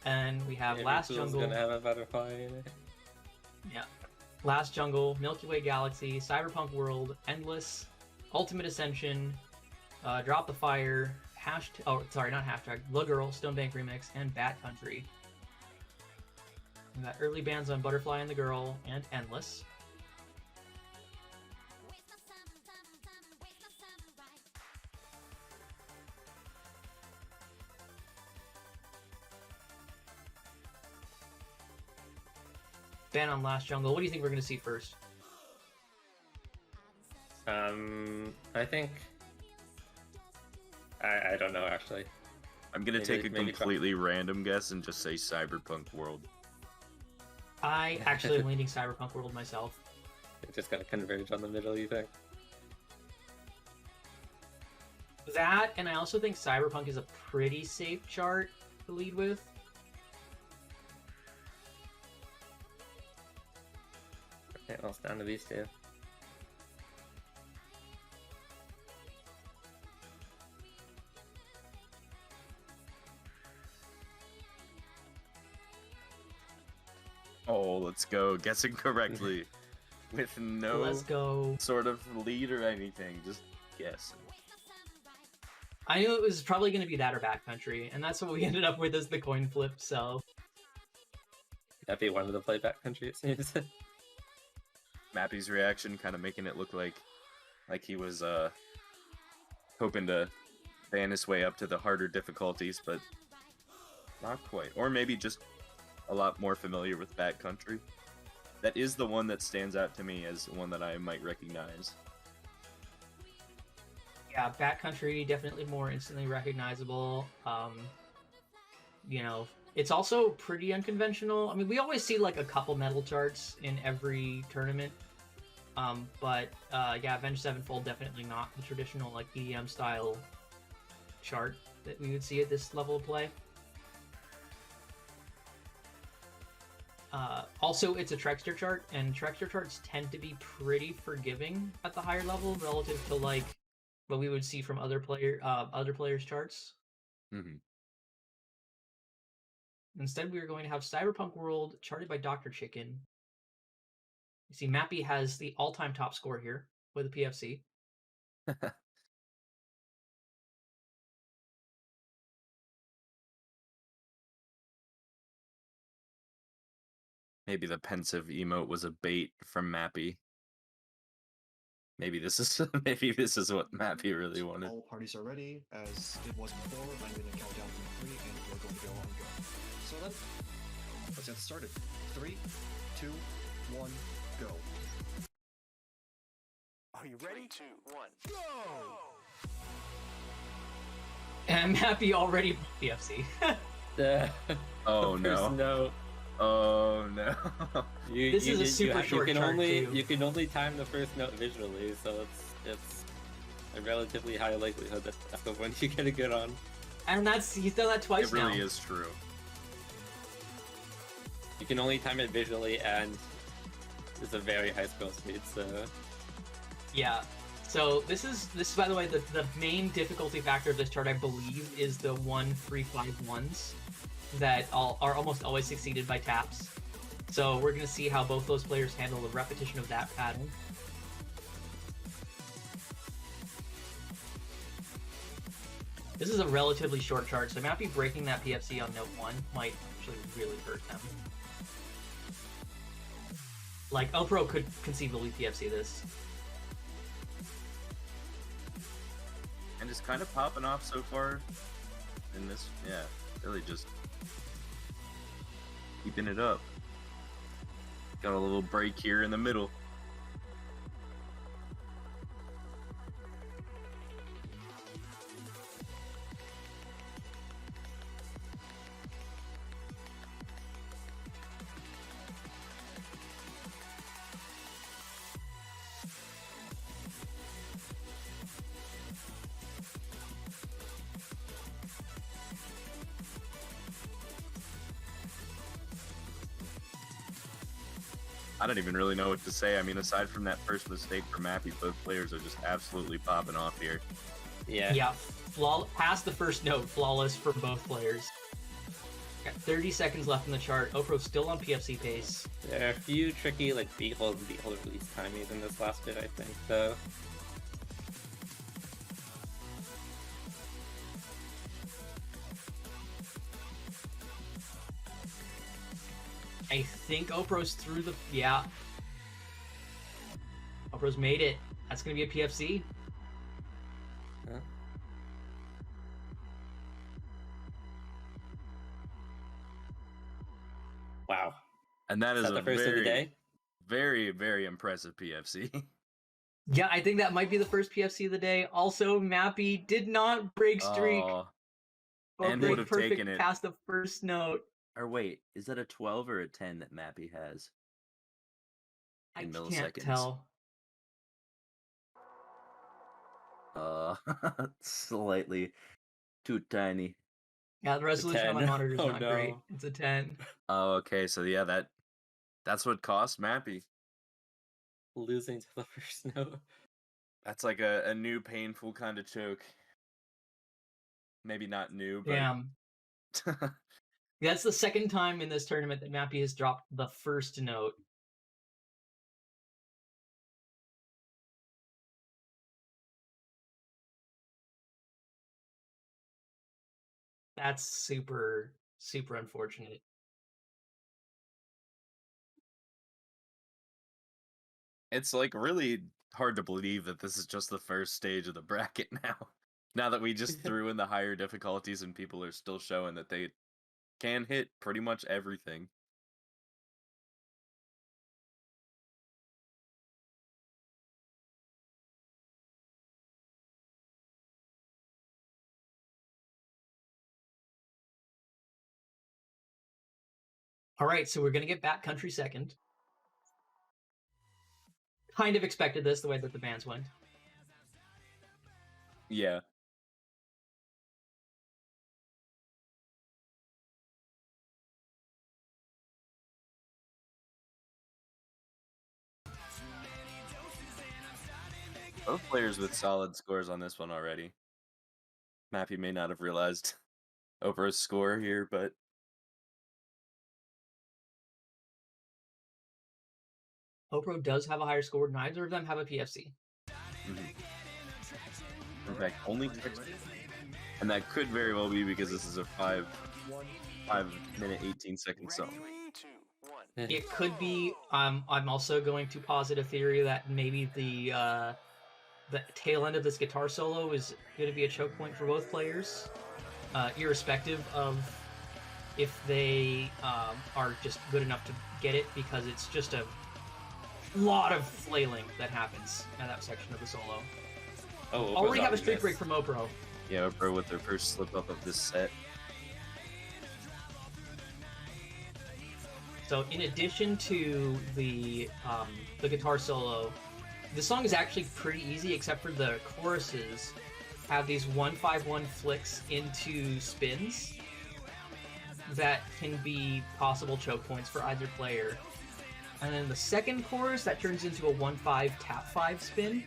And we have Every Last tool's Jungle. gonna have a butterfly in it. Yeah. Last Jungle, Milky Way Galaxy, Cyberpunk World, Endless, Ultimate Ascension, Drop the Fire, not hashtag, The Girl, Stonebank Remix, and Bat Country. We got early bans on Butterfly and the Girl, and Endless. Ban on Last Jungle. What do you think we're going to see first? I think... I don't know, actually. I'm going to take a completely random guess and just say Cyberpunk World. I actually am leaning Cyberpunk World myself. It's just going to converge on the middle, you think? That, and I also think Cyberpunk is a pretty safe chart to lead with. Okay, well, it's down to these two. Oh, let's go. Guessing correctly. With no sort of lead or anything. Just guessing. I knew it was probably going to be that or Backcountry, and that's what we ended up with as the coin flip, so... Mapy wanted to play Backcountry, it seems. Mapy's reaction kind of making it look like he was hoping to ban his way up to the harder difficulties, but not quite. Or maybe just a lot more familiar with Backcountry. That is the one that stands out to me as one that I might recognize. Yeah, Backcountry, definitely more instantly recognizable. You know, it's also pretty unconventional. I mean, we always see like a couple medal charts in every tournament. But yeah, Avenged Sevenfold definitely not the traditional like EDM style chart that we would see at this level of play. Also, it's a Trexter chart, and Trexter charts tend to be pretty forgiving at the higher level relative to like what we would see from other players' charts. Mm-hmm. Instead, we are going to have Cyberpunk World charted by Dr. Chicken. You see, Mapy has the all-time top score here with a PFC. Maybe the pensive emote was a bait from Mapy. Maybe this is what Mapy really wanted. All parties are ready, as it was before. I'm going to count down from 3, and we're going to go on go. So then, let's get started. 3, 2, 1, go. Are you ready? 3, 2, 1, go! And Mapy already PFC. Oh no. Oh no. This is a super short chart too. You can only time the first note visually, so it's a relatively high likelihood that that's the one you get a good on. And he's done that twice now. It really is true. You can only time it visually, and it's a very high scroll speed, so... Yeah. So this is by the way, the main difficulty factor of this chart, I believe, is the 1, 3, 5, 1s that are almost always succeeded by taps. So we're going to see how both those players handle the repetition of that pattern. This is a relatively short chart, so Mapy breaking that PFC on note 1 might actually really hurt them. Like, Opro could conceivably PFC this. And it's kind of popping off so far in this, yeah, really just keeping it up. Got a little break here in the middle. I don't even really know what to say. I mean, aside from that first mistake for Mapy, both players are just absolutely popping off here. Yeah. Yeah. Past the first note, flawless for both players. Got 30 seconds left in the chart. Opro's still on PFC pace. There are a few tricky like beat hold and beat hold release timings in this last bit, I think, though. I think Opro's through the... Yeah. Opro's made it. That's going to be a PFC. Huh? Wow. And that Is is that a the first of the day? very, very impressive PFC. Yeah, I think that might be the first PFC of the day. Also, Mapy did not break streak Oh, or and break would have perfect taken it. past the first note. Or wait, is that a 12 or a 10 that Mapy has? I In can't milliseconds. tell. Slightly too tiny. Yeah, the resolution on my 10. monitor is Oh, not great. no. It's a 10. Oh, okay. So yeah, that's what cost Mapy. Losing to the first note. That's like a new painful kind of choke. Maybe not new, but Damn. That's the second time in this tournament that Mapy has dropped the first note. That's super, super unfortunate. it's like really hard to believe that this is just the first stage of the bracket now. Now that we just threw in the higher difficulties and people are still showing that they can hit pretty much everything. All right, so we're going to get backcountry second. Kind of expected this, the way that the bands went. Yeah. Both players with solid scores on this one already. Mapy may not have realized Oprah's score here, but Opro does have a higher score. Neither of them have a PFC. in fact, only 6. And that could very well be because this is a 5 minute 18-second song. 3, 2, 1. It could be. I'm also going to posit a theory that maybe the tail end of this guitar solo is going to be a choke point for both players, irrespective of if they are just good enough to get it, because it's just a lot of flailing that happens in that section of the solo. Oh, Already have a streak break from Opro. Yeah, Oprah with their first slip up of this set. So in addition to the guitar solo, the song is actually pretty easy, except for the choruses have these 1-5-1 flicks into spins that can be possible choke points for either player. And then the second chorus, that turns into a 1-5 tap 5 spin.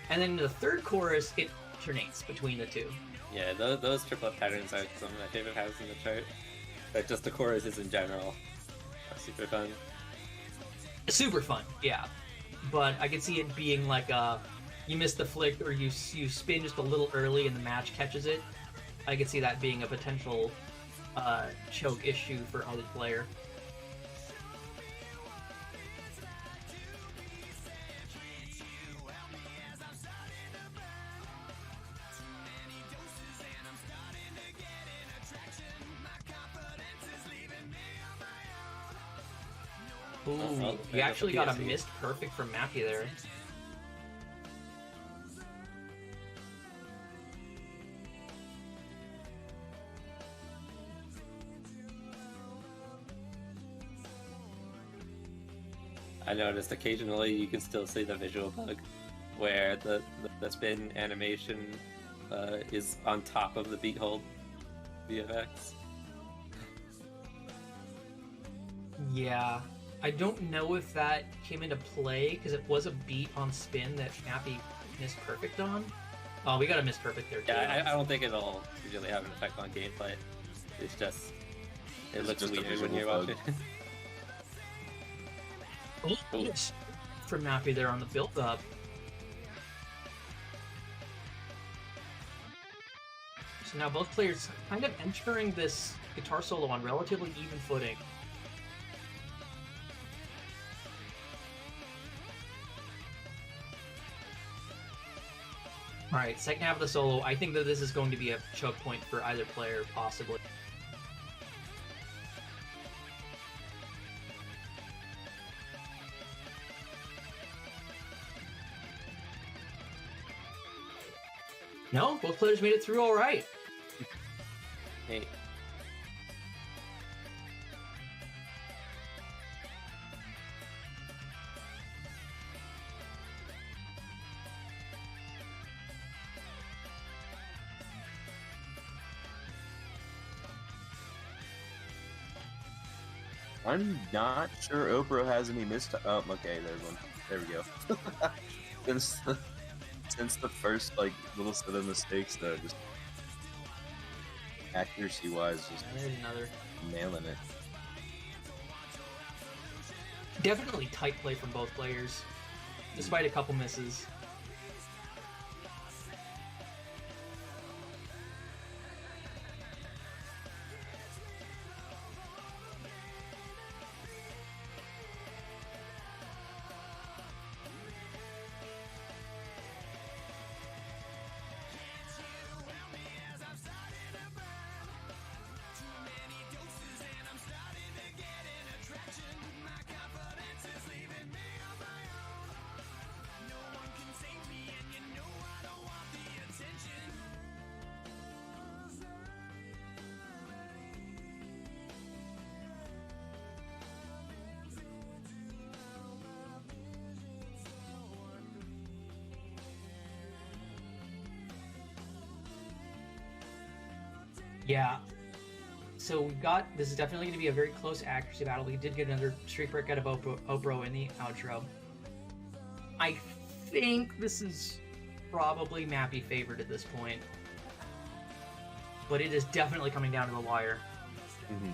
And then in the third chorus, it alternates between the two. Yeah, those triplet patterns are some of my favorite patterns in the chart. But just the choruses in general are super fun. Super fun, yeah. But I can see it being like you miss the flick, or you spin just a little early and the match catches it. I could see that being a potential choke issue for either player. Ooh, Oh, you actually got a PFC. missed perfect from Mapy there. I noticed occasionally you can still see the visual bug where the spin animation is on top of the beat hold VFX. Yeah, I don't know if that came into play, because it was a beat on spin that Mapy missed perfect on. Oh, we got a miss perfect there too. Yeah, I don't think it'll usually have an effect on gameplay. It's just It Is it looks just a weird when visual you're bug? watching. Yes. From Mapy there on the build-up. So now both players kind of entering this guitar solo on relatively even footing. Alright, second half of the solo. I think that this is going to be a choke point for either player, possibly. No, both players made it through all right. Hey, I'm not sure Opro has any missed. Oh, okay, there's one. There we go. since the first like little set of mistakes, though, just accuracy-wise, just There's another. nailing it. Definitely tight play from both players, despite a couple misses. Yeah. So we've got, this is definitely going to be a very close accuracy battle. We did get another streak break out of Opro in the outro. I think this is probably Mapy favored at this point. But it is definitely coming down to the wire. Mm-hmm.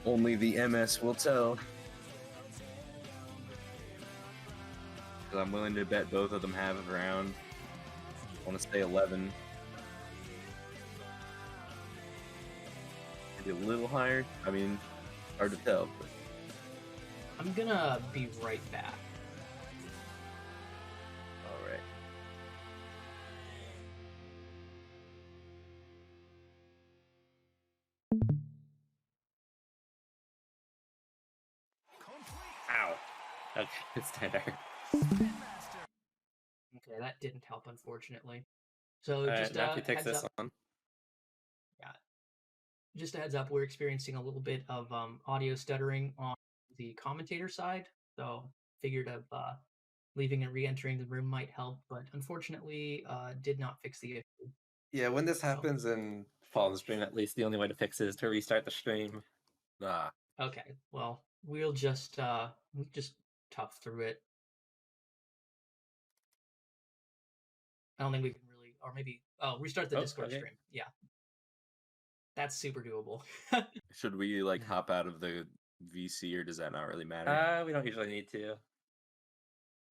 Only the MS will tell. 'Cause I'm willing to bet both of them have it around. I want to say 11. Maybe a little higher. I mean, hard to tell. But... I'm gonna be right back. all right. ow. Okay, it's better. Okay, that didn't help, unfortunately. So Alright, just Mapy takes heads this up. one. Just a heads up, we're experiencing a little bit of audio stuttering on the commentator side, so figured of leaving and re-entering the room might help, but unfortunately did not fix the issue. Yeah, when this happens in Fallen Stream, at least the only way to fix it is to restart the stream. Ah, Okay, well, we'll just tough through it. I don't think we can really, or maybe, restart the Oh, Discord okay. stream. Yeah. That's super doable. should we like hop out of the VC, or does that not really matter? We don't usually need to.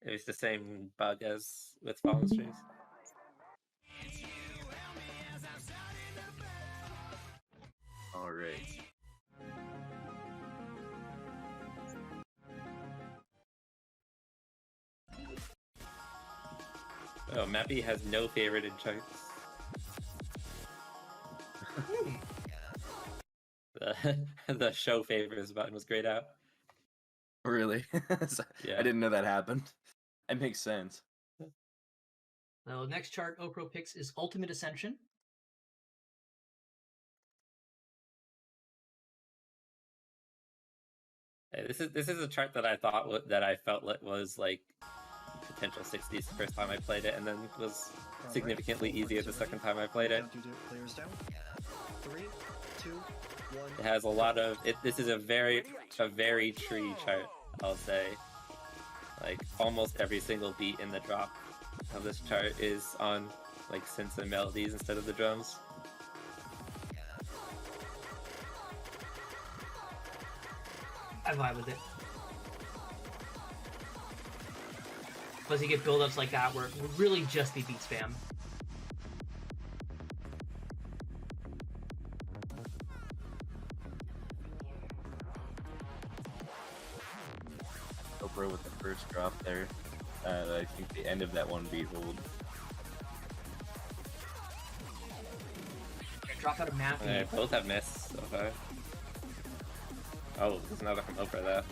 It's the same bug as with Fallen Streams. All right. Oh, Mapy has no favorited charts. the show favors button was grayed out. Really? Yeah. I didn't know that happened. That makes sense. So next chart Opro picks is Ultimate Ascension. Hey, this is a chart that I thought that I felt was like potential 60s the first time I played it, and then was significantly easier the second time I played it. Players down. 3, 2, 1. It has a lot of this is a very tree chart, I'll say. Like almost every single beat in the drop of this chart is on like synths and melodies instead of the drums. I vibe with it. Plus you get build-ups like that where it would really just be beat spam. Oprah with the first drop there. I think the end of that one beat hold. Drop out of Mapy. They both have missed so far. Oh, there's another from Oprah there.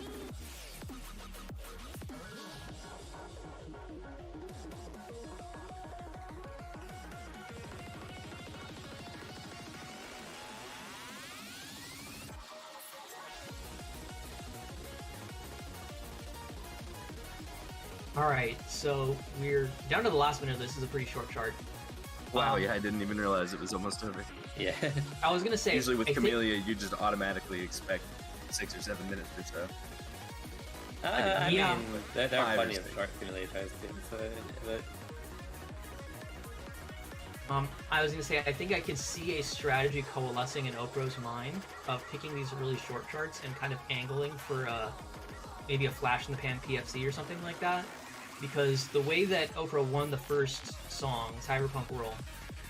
Alright, so we're down to the last minute of this. Is a pretty short chart. Wow, yeah, I didn't even realize it was almost over. Yeah. I was gonna say, Usually with I think- Camellia, you just automatically expect 6 or 7 minutes or so. I Yeah. mean, there are 5 or plenty of 6. short simulators too, so but I was gonna say, I think I could see a strategy coalescing in Opro's mind of picking these really short charts and kind of angling for maybe a flash in the pan PFC or something like that. Because the way that Opro won the first song, Cyberpunk World,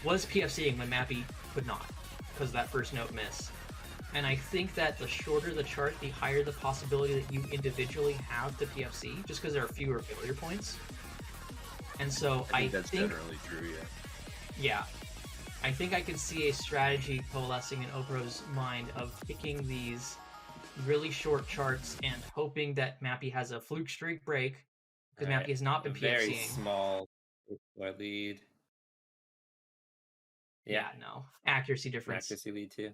was PFCing when Mapy could not, because of that first note miss. And I think that the shorter the chart, the higher the possibility that you individually have to PFC, just because there are fewer failure points. And so I think that's generally true, yeah. yeah, I think I could see a strategy coalescing in Opro's mind of picking these really short charts and hoping that Mapy has a fluke streak break, because Mapy has not been very PFCing. small lead. Yeah, no. Accuracy difference. Accuracy lead too.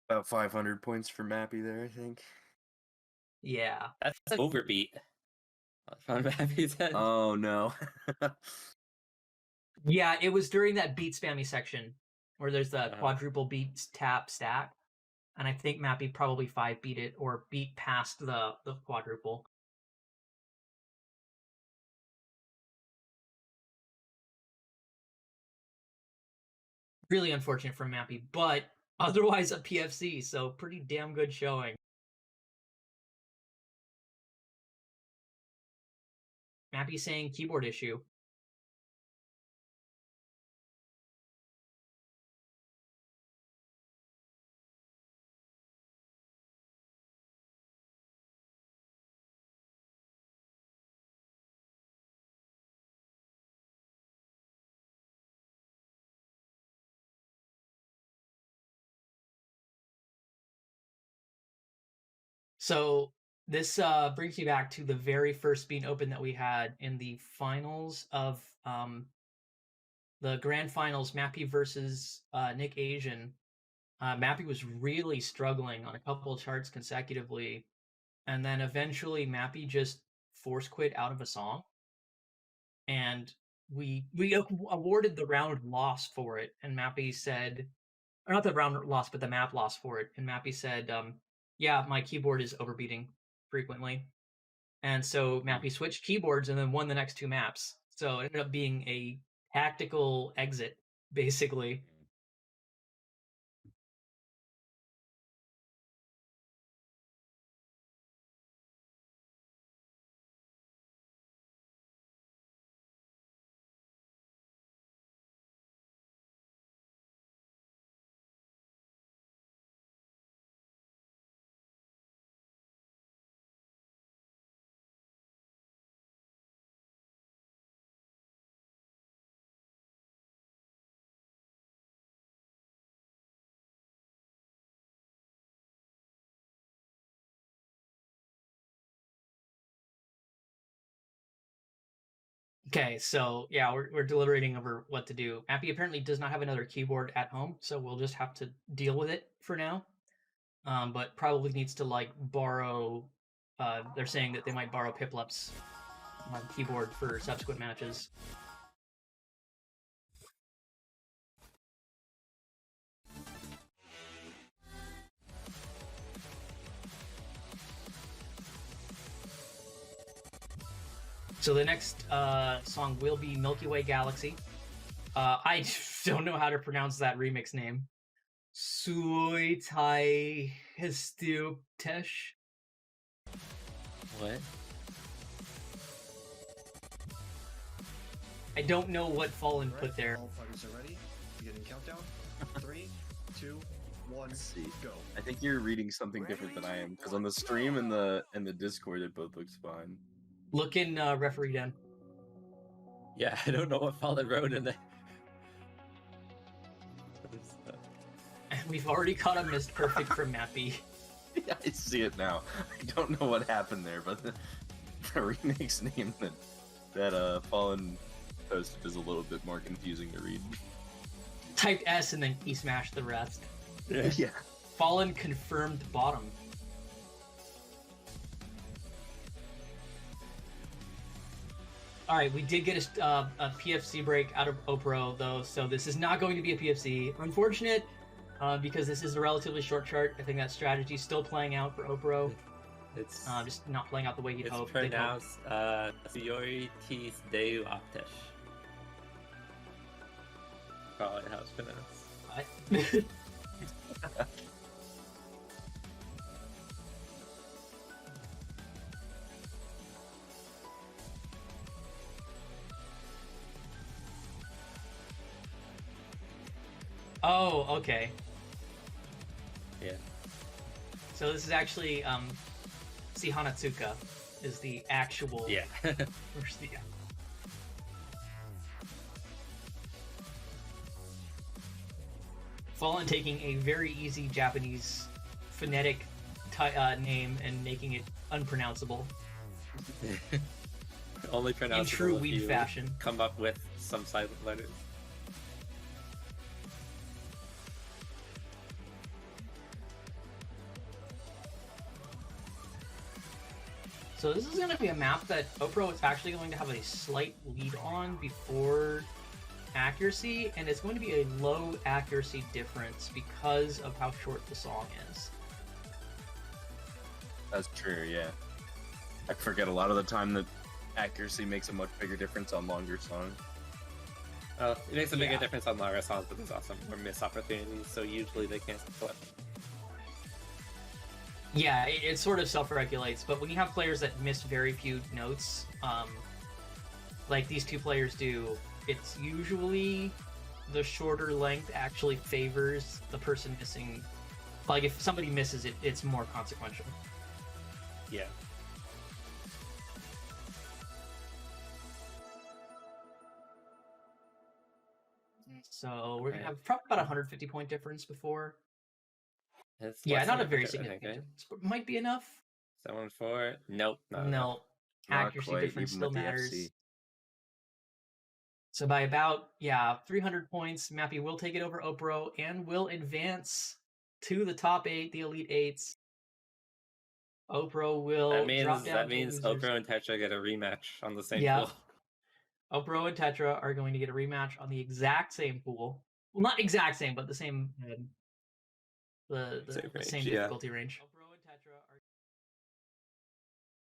About 500 points for Mapy there, I think. Yeah. That's an overbeat on Mappy's head. Oh, no. Yeah, it was during that beat spammy section where there's the Uh-huh. quadruple beat tap stack. And I think Mapy probably 5 beat it or beat past the quadruple. Really unfortunate for Mapy, but otherwise a PFC, so pretty damn good showing. Mapy saying keyboard issue. So this brings me back to the very first Bean Open that we had in the finals of the grand finals, Mapy versus Nick Asian. Mapy was really struggling on a couple of charts consecutively, and then eventually Mapy just force quit out of a song, and we awarded the round loss for it, and Mapy said, or not the round loss, but the map loss for it, and Mapy said, yeah, my keyboard is overbeating frequently. And so Mapy switched keyboards and then won the next 2 maps. So it ended up being a tactical exit, basically. Okay, so yeah, we're deliberating over what to do. Mapy apparently does not have another keyboard at home, so we'll just have to deal with it for now. But probably needs to like borrow. They're saying that they might borrow Piplep's keyboard for subsequent matches. So the next song will be Milky Way Galaxy. I don't know how to pronounce that remix name. Sui Tai Histuptesh. What? I don't know what Fallen Alright, put there. all parties are ready. Beginning countdown. 3, 2, 1, Let's see. go. I think you're reading something different than I am, because on the stream and the Discord it both looks fine. Look in referee den. Yeah, I don't know what Fallen wrote in there. We've already caught a missed perfect from Mapy. Yeah, I see it now. I don't know what happened there, but the remake's name that Fallen posted is a little bit more confusing to read. Typed S and then he smashed the rest. Yeah. Fallen confirmed bottom. All right, we did get a PFC break out of Opro though, so this is not going to be a PFC. Unfortunate, because this is a relatively short chart. I think that strategy is still playing out for Opro. It's Just not playing out the way he'd it's hoped. pronounced Priorities Deu Optisch. Probably how it's pronounced. Oh, okay. Yeah. So this is actually Sihanatsuka is the actual. Yeah. Where's the? Fallen taking a very easy Japanese phonetic name and making it unpronounceable Only pronounceable in true if weed you fashion. come up with some silent letters. So this is going to be a map that Opro is actually going to have a slight lead on before accuracy, and it's going to be a low accuracy difference because of how short the song is. That's true, yeah. I forget a lot of the time that accuracy makes a much bigger difference on longer songs. Well, it makes a bigger Yeah. difference on longer songs, but there's also more missed opportunities, so usually they can't split. Yeah, it sort of self-regulates, but when you have players that miss very few notes, like these two players do, it's usually the shorter length actually favors the person missing. Like if somebody misses it, it's more consequential. Yeah. So we're gonna have probably about 150 point difference before. It's Yeah, less not than a very 100, I think, significant right? difference, but might be enough. 7-4? Nope. Not enough. No, Not accuracy quite, difference even still with the matters. FC. So by about 300 points, Mapy will take it over Opro and will advance to the top 8, the Elite Eights. Opro will drop down That to means losers. Oprah and Tetra get a rematch on the same Yeah. pool. Opro and Tetra are going to get a rematch on the exact same pool. Well, not exact same, but the same the Same range, same yeah. difficulty range.